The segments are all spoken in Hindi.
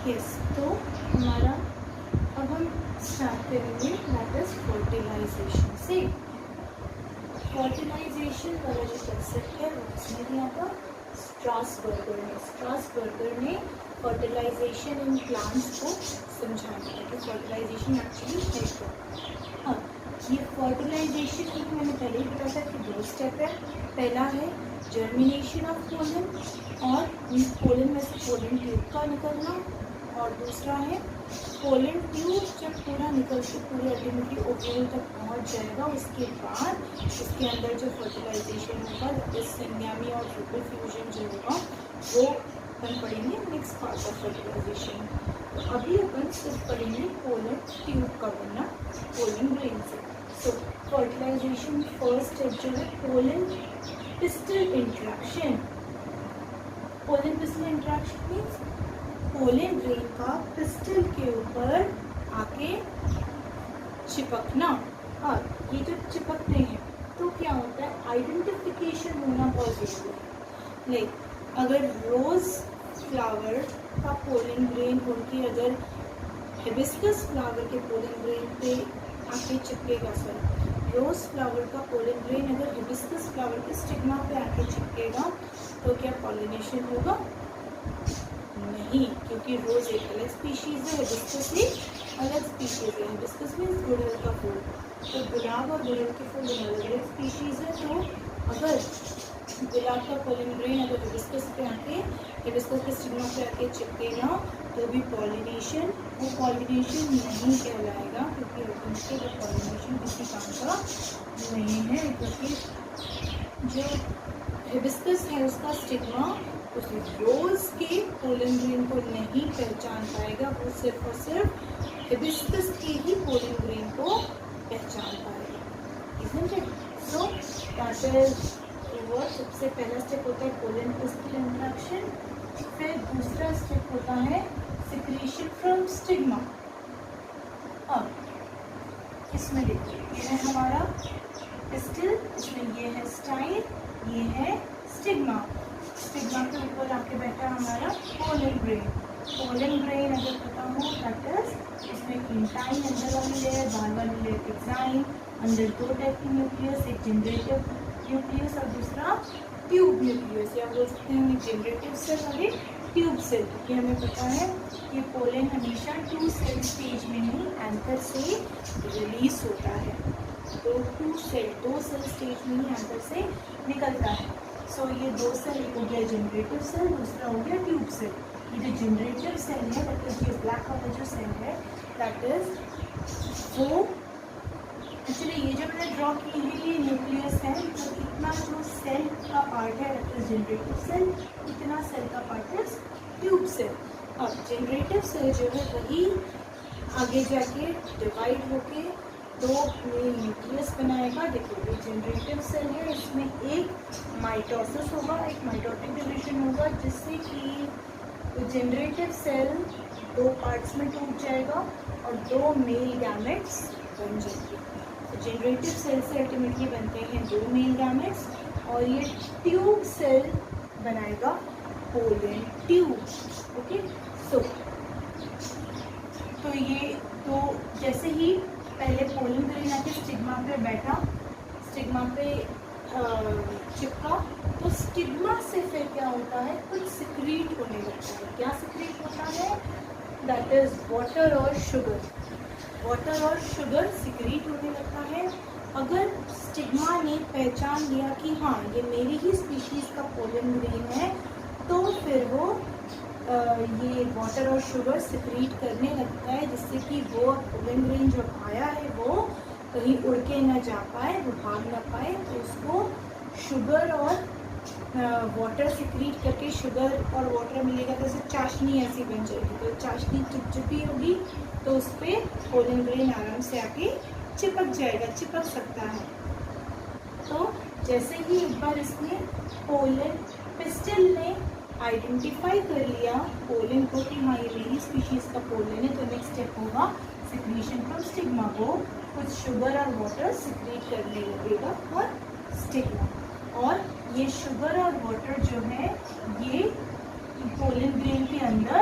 यस, तो हमारा अब हम स्टार्ट करेंगे दैट इज फर्टिलाइजेशन से। फर्टिलाइजेशन वाला जो कंसेप्ट है वो किसने दिया था? स्ट्रासबर्गर ने फर्टिलाइजेशन इन प्लांट्स को समझाया था कि फर्टिलाइजेशन एक्चुअली है क्या। अब ये फर्टिलाइजेशन की मैंने पहले ही बताया था कि 2 स्टेप है। पहला है जर्मिनेशन ऑफ पोलन, और पोलन में से पोलन ट्यूब का निकलना, और दूसरा है पोलन ट्यूब जब पूरा निकल के पूरे अल्टीमेटली ओव्यूल तक पहुंच जाएगा, उसके बाद उसके अंदर जो फर्टिलाइजेशन होगा इस सिंगामी और ट्रिपल फ्यूजन जो होगा वो अपन पढ़ेंगे नेक्स्ट पार्ट ऑफ फर्टिलाइजेशन। तो अभी अपन सिर्फ पढ़ेंगे पोलन ट्यूब का बनना पोलन ग्रेन से। सो फर्टिलाइजेशन फर्स्ट स्टेप जो है pollen pistol interaction. Pollen pistol interaction means pollen grain का पिस्टल के ऊपर आके चिपकना। और ये जब चिपकते हैं तो क्या होता है, आइडेंटिफिकेशन होना बहुत जरूरी है। लाइक अगर रोज फ्लावर का पोलन ग्रेन उनकी अगर हिबिस्कस फ्लावर के पोलन ग्रेन पे आके चिपकेगा, सर रोज फ्लावर का पोलन ग्रेन अगर हिबिस्कस फ्लावर के स्टिग्मा पे आके चिपकेगा तो क्या पॉलिनेशन होगा? नहीं, क्योंकि रोज एक अलग स्पीशीज है, हिबिस्कस एक अलग स्पीशीज है। हिबिस्कस मीन्स गुड़हल का फूल, तो गुलाब और गुड़हल के फूल अलग अलग स्पीशीज है। तो अगर गुलाब का पोलन ग्रेन अगर हिबिस्कस पे आके हिबिस्कस के स्टिग्मा पे आके चिपकेगा तो भी पॉलिनेशन, वो पॉलिनेशन नहीं कहलाएगा, क्योंकि वो पॉलिनेशन किसी काम का नहीं है, क्योंकि जो हिबिस्कस है उसका स्टिग्मा उस रोज के पोलन ग्रेन को नहीं पहचान पाएगा, वो सिर्फ और सिर्फ हिबिस्कस के ही पोलन ग्रेन को पहचान पाएगा। Isn't it? So that is what सबसे पहला स्टेप होता है पोलन पिस्टल इंट्रैक्शन। फिर दूसरा स्टेप होता है सिक्रीशन फ्रॉम स्टिग्मा। अब इसमें देखिए ये है हमारा पिस्टल, इसमें ये है स्टाइल, ये है स्टिग्मा। स्टिग्मा के ऊपर आके बैठा हमारा पोलन ग्रेन। पोलन ग्रेन अगर पता हो दैट इज इसमें इंटाइन अंदर वाली लेयर, बाहर वाली लेयर एक्साइन। अंदर 2 टाइप की न्यूक्लियस, एक जनरेटिव न्यूक्लियस और दूसरा ट्यूब न्यूक्लियस, या बोल सकते हैं जनरेटिव सेल और एक ट्यूब सेल। क्योंकि हमें पता है कि पोलन हमेशा 2 सेल स्टेज में ही एंकर से रिलीज होता है, तो 2 सेल स्टेज में ही एंकर से निकलता है। सो ये 2 सेल, एक हो गया जनरेटिव सेल, दूसरा हो गया ट्यूब सेल। ये जो जनरेटिव सेल है दैट इज ये ब्लैक वाला जो सेल है दैट इज वो एक्चुअली ये जो मैंने ड्रॉ की है ये न्यूक्लियस है, तो इतना जो सेल का पार्ट है दैट इज जनरेटिव सेल, इतना सेल का पार्ट इज ट्यूब सेल। अब जनरेटिव सेल जो है वही आगे जाके डिवाइड होके 2 मेन न्यूक्लियस बनाएगा। देखो ये जनरेटिव सेल है, इसमें एक माइटोसिस होगा, एक माइटोटिक डिवीजन होगा, जिससे कि जनरेटिव सेल 2 पार्ट्स में टूट जाएगा और 2 मेल गैमेट्स बन जाएंगे। तो जनरेटिव सेल से अल्टीमेटली बनते हैं 2 मेल गैमेट्स, और ये ट्यूब सेल बनाएगा पोलन ट्यूब। ओके, सो तो ये तो जैसे ही पहले पोलन ग्रेन आके स्टिग्मा पे बैठा, स्टिग्मा पे चिपका, तो स्टिग्मा से फिर क्या होता है, कुछ सिक्रीट होने लगता है। क्या सिक्रीट होता है? दैट इज वाटर और शुगर। वाटर और शुगर सिक्रीट होने लगता है। अगर स्टिग्मा ने पहचान लिया कि हाँ ये मेरी ही स्पीशीज़ का पोलन ग्रेन है, तो फिर वो ये वाटर और शुगर सिक्रीट करने लगता है, जिससे कि वो पोलन ग्रेन जो आया है वो कहीं उड़ के ना जा पाए, वो भाग ना पाए। तो उसको शुगर और वाटर सिक्रीट करके शुगर और वाटर मिलेगा तो जैसे चाशनी ऐसी बन जाएगी। तो चाशनी चिपचिपी होगी तो उस पर पोलन ग्रेन आराम से आके चिपक जाएगा, चिपक सकता है। तो जैसे ही एक बार इसने पोलन पिस्टल ने आइडेंटिफाई कर लिया पोलन को कि हाँ ये मेरी स्पीशीज़ का पोलन है, तो नेक्स्ट स्टेप होगा सिक्रीशन फ्रॉम स्टिग्मा। को कुछ शुगर और वाटर सिक्रीट करने लगेगा और स्टिग्मा, और ये शुगर और वाटर जो है ये पोलन ग्रेन के अंदर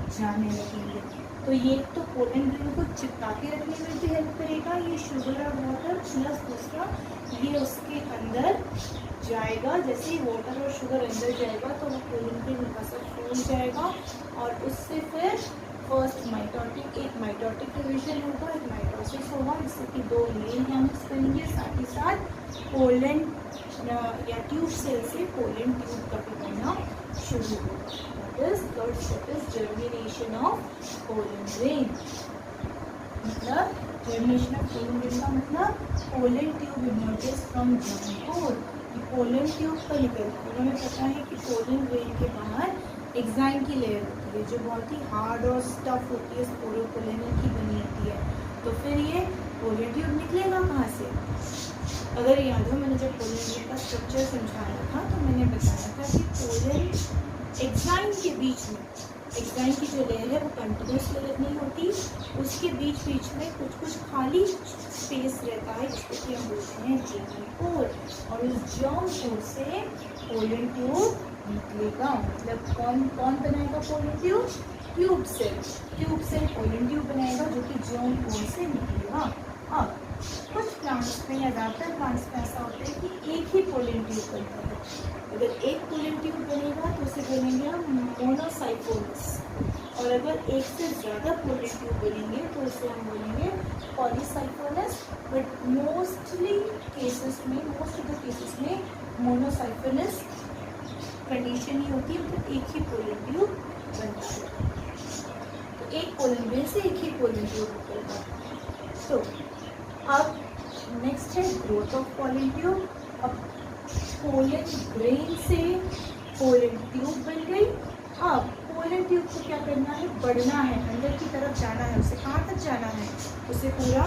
जाने लगेंगे। तो ये तो पोलन ग्रेन को चिपका के रखने में भी हेल्प करेगा ये शुगर और वाटर, प्लस दूसरा ये उसके अंदर जाएगा। जैसे ही वाटर और शुगर अंदर जाएगा तो वो पोलन ग्रेन हल्का सा फूल जाएगा और उससे फिर फर्स्ट माइटोटिक, एक माइटोटिक डिवीजन होगा, एक माइटोसिस होगा, जिससे कि दो मेल गैमेट्स बनेंगे। साथ ही साथ पोलन या ट्यूब सेल से पोलन ट्यूब का भी बनना शुरू होगा। Third step is germination of pollen grain. मतलब जर्मिनेशन ऑफ पोलन ग्रेन का मतलब pollen tube emerges from germ core. Pollen tube का निकलता है, हमें पता है कि पोलन ग्रेन के बाहर एक्साइन की लेयर होती है जो बहुत ही हार्ड और स्टफ होती है, स्पोरोपोलन की बनी होती है। तो फिर ये पोलन ट्यूब निकलेगा कहाँ से? अगर याद हो, मैंने जब पोलन ग्रेन का स्ट्रक्चर समझाया था तो मैंने बताया था कि पोलन एक्साइन के बीच में, एक्साइन की जो लेयर है वो कंटिन्यूस लेयर नहीं होती, उसके बीच बीच में कुछ कुछ खाली स्पेस रहता है जिसको कि हम बोलते हैं जर्म कोर। और उस जर्म कोर से पोलन ट्यूब निकलेगा। मतलब कौन कौन बनाएगा pollen tube? Tube cell. Tube cell pollen tube बनाएगा जो कि जर्म कोर से निकलेगा। अब कुछ प्लांट्स में या ज़्यादातर प्लांट्स में ऐसा होता है कि एक ही पोलन ट्यूब बनता है। अगर एक पोलन ट्यूब बनेगा तो उसे बोलेंगे हम मोनोसाइफोनस, और अगर एक से ज़्यादा पोलन ट्यूब बनेंगे तो उसे हम बोलेंगे पॉलीसाइफोनस। बट मोस्टली केसेस में, मोस्ट ऑफ द केसेस में मोनोसाइफोनस कंडीशन ही होती है, मतलब एक ही पोलन ट्यूब बनता है। तो एक पोलन ग्रेन से एक ही पोलन ट्यूब निकलता है। तो अब नेक्स्ट है ग्रोथ ऑफ पोलन ट्यूब। अब पोलन ग्रेन से पोलन ट्यूब बन गई। अब पोलन ट्यूब को क्या करना है? बढ़ना है, अंदर की तरफ जाना है। उसे कहाँ तक जाना है? उसे पूरा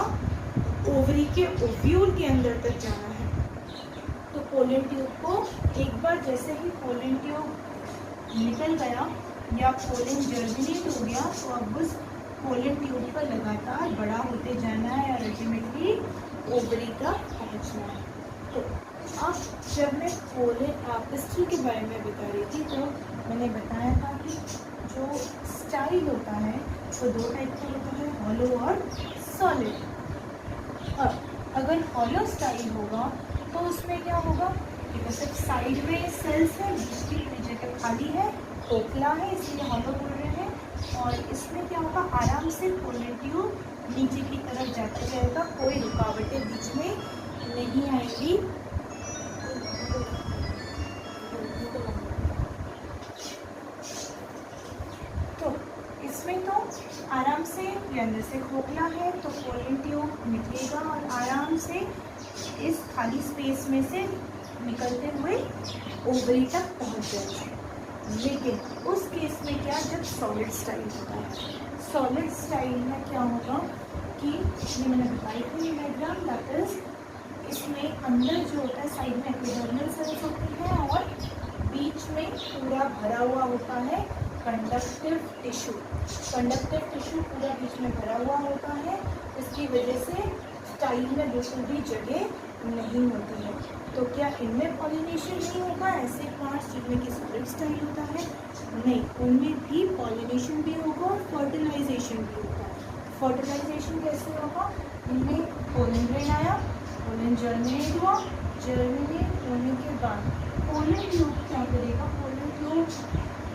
ओवरी के ओव्यूल के अंदर तक जाना है। तो पोलन ट्यूब को एक बार जैसे ही पोलन ट्यूब निकल गया या पोलन जर्मिनेट हो गया तो अब उस पोलन ट्यूब का लगातार बड़ा होते जाना है और अल्टीमेटली ओवरी तक पहुंचना है। तो अब जब मैं पोलन पिस्टल के बारे में बता रही थी तो मैंने बताया था कि जो स्टाइल होता है वो दो टाइप का होता है, हॉलो और सॉलिड। अब अगर हॉलो स्टाइल होगा तो उसमें क्या होगा? देखो सिर्फ साइड में सेल्स है, जिसकी जगह खाली है, खोखला है, इसलिए हॉलो बोल रहे हैं। और इसमें क्या होगा? आराम से पोलन ट्यूब नीचे की तरफ जाता जाएगा, कोई रुकावटें बीच में नहीं आएंगी। तो इसमें तो आराम से, ये अंदर से खोखला है तो पोलन ट्यूब निकलेगा और आराम से इस खाली स्पेस में से निकलते हुए ओवरी तक पहुंच जाएगा। लेकिन उस केस में क्या, जब सॉलिड स्टाइल होता है, सॉलिड स्टाइल में क्या होगा कि ये मैंने बताई थी ये डायग्राम, दैट इज इसमें अंदर जो होता है साइड में एपिडर्मल सेल्स होती हैं और बीच में पूरा भरा हुआ होता है कंडक्टिव टिश्यू। कंडक्टिव टिश्यू पूरा बीच में भरा हुआ होता है, इसकी वजह से स्टाइल में बिल्कुल भी जगह नहीं होती है। तो क्या इनमें पॉलिनेशन नहीं होगा? ऐसे प्लांट्स जिनमें कि सॉलिड स्टाइल होता है, नहीं, उनमें भी पॉलिनेशन भी होगा और फर्टिलाइजेशन भी होगा। फर्टिलाइजेशन कैसे होगा? इनमें पोलन ग्रेन आया, पोलन जर्मिनेट हुआ, जर्मिनेट होने के बाद पोलन ट्यूब क्या करेगा? पोलन ट्यूब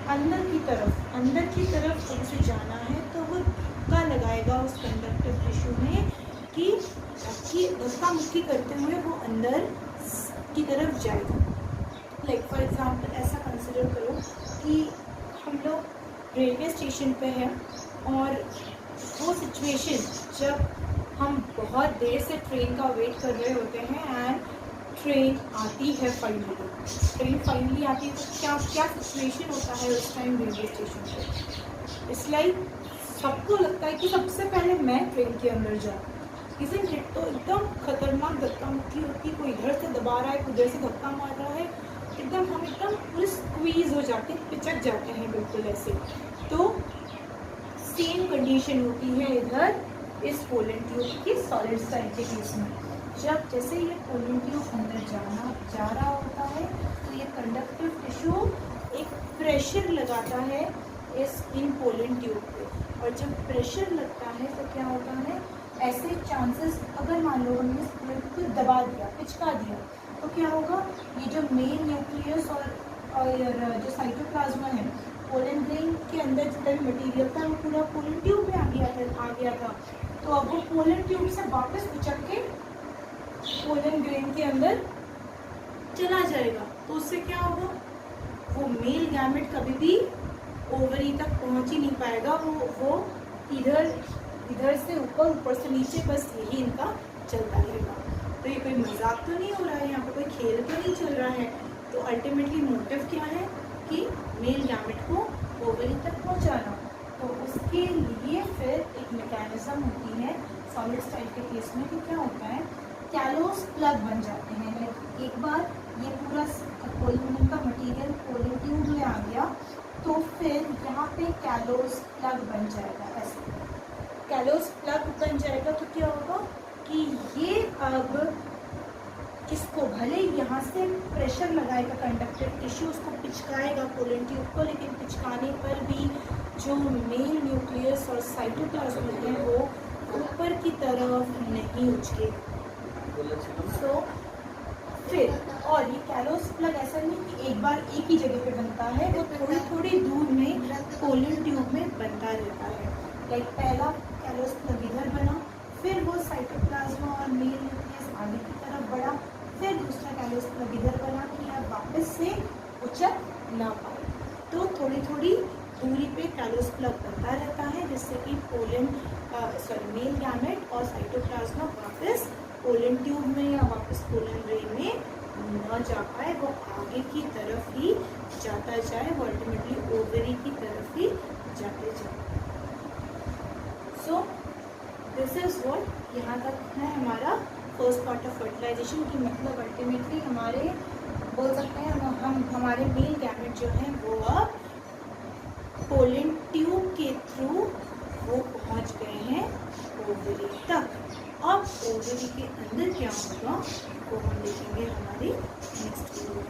अंदर की तरफ उसे जाना है तो वो धक्का लगाएगा उस कंडक्टिव टिश्यू में कि धक्का मुक्की करते हुए वो अंदर की तरफ जाएगा। लाइक फॉर एग्जांपल ऐसा कंसिडर करो कि हम लोग रेलवे स्टेशन पे हैं और वो सिचुएशन जब हम बहुत देर से ट्रेन का वेट कर रहे होते हैं एंड ट्रेन आती है फाइनली आती है, तो क्या सिचुएशन होता है उस टाइम रेलवे स्टेशन पे? इट्स लाइक सबको लगता है कि सबसे पहले मैं ट्रेन के अंदर जाऊँ। इसे तो एकदम खतरनाक धक्का मुक्की होती, कोई इधर से दबा रहा है, कोई इधर से धक्का मार रहा है, हम एकदम पूरे स्क्वीज हो जाते हैं, पिचक जाते हैं बिल्कुल ऐसे। तो सेम कंडीशन होती है इधर इस पोलन ट्यूब की सॉलिड स्टाइल के केस में। जब जैसे ये पोलन ट्यूब अंदर जा रहा होता है तो ये कंडक्टिव टिश्यू एक प्रेशर लगाता है इस इन पोलन ट्यूब पे, और जब प्रेशर लगता है तो क्या होता है, ऐसे चांसेस, अगर मान लो हमने इस पोलन ट्यूब को दबा दिया, पिचका दिया, तो क्या होगा, ये जो मेन न्यूक्लियस और जो साइटोप्लाज्मा है, पोलन ग्रेन के अंदर जितना भी मटीरियल था वो पूरा पोलन ट्यूब में आ गया था। तो अब वो पोलन ट्यूब से वापस उचक के पोलन ग्रेन के अंदर चला जाएगा, तो उससे क्या होगा, वो मेल गैमेट कभी भी ओवरी तक पहुंच ही नहीं पाएगा, वो इधर से ऊपर, ऊपर से नीचे, बस यही इनका चलता रहेगा। तो ये कोई मजाक तो नहीं हो रहा है, यहाँ पे कोई खेल तो नहीं चल रहा है। तो अल्टीमेटली मोटिव क्या है कि मेल गैमेट को ओवरी तक पहुंचाना। तो उसके लिए फिर एक मैकेनिज्म होती है सॉलिड स्टाइल के केस में, कि क्या होता है, कैलोस प्लग बन जाते हैं। लाइक एक बार ये पूरा पोलन का मटेरियल पोलन ट्यूब में आ गया, तो फिर यहाँ पे कैलोस प्लग बन जाएगा। ऐसे कैलोस प्लग बन जाएगा तो क्या होगा कि ये अब इसको भले यहाँ से प्रेशर लगाएगा कंडक्टिव टिश्यू, उसको पिचकाएगा पोलन ट्यूब को, लेकिन पिचकाने पर भी जो मेन न्यूक्लियस और साइटोप्लाज्म है वो ऊपर की तरफ नहीं उछले। तो फिर, और ये कैलोस प्लग ऐसा नहीं कि एक बार एक ही जगह पे बनता है, वो थोड़ी थोड़ी दूर में पोलन ट्यूब में बनता रहता है। लाइक पहला कैलोस प्लग इधर बना, फिर वो साइटोप्लाज्मा और मेन न्यूक्लियस आगे की तरफ बढ़ा, फिर दूसरा कैलोस प्लग इधर बना कि अब वापस से उचक ना पाए। तो थोड़ी थोड़ी दूरी पे कैलोस प्लग बनता रहता है, जिससे कि मेल गैमेट और साइटोप्लाज्मा वापस पोलन ट्यूब में या वापस पोलन ग्रेन में न जा पाए, वो आगे की तरफ ही जाता जाए, वो अल्टीमेटली ओवरी की तरफ ही जाते जाए। सो दिस इज व्हाट, यहाँ तक है हमारा फर्स्ट पार्ट ऑफ फर्टिलाइजेशन की। मतलब अल्टीमेटली हमारे बोल सकते हैं हम हमारे मेल गैमेट जो हैं वो अब पोलन ट्यूब के थ्रू वो पहुँच गए हैं ओवरी तक। अब ओवरी के अंदर क्या होगा वो हम देखेंगे हमारी नेक्स्ट वीडियो में।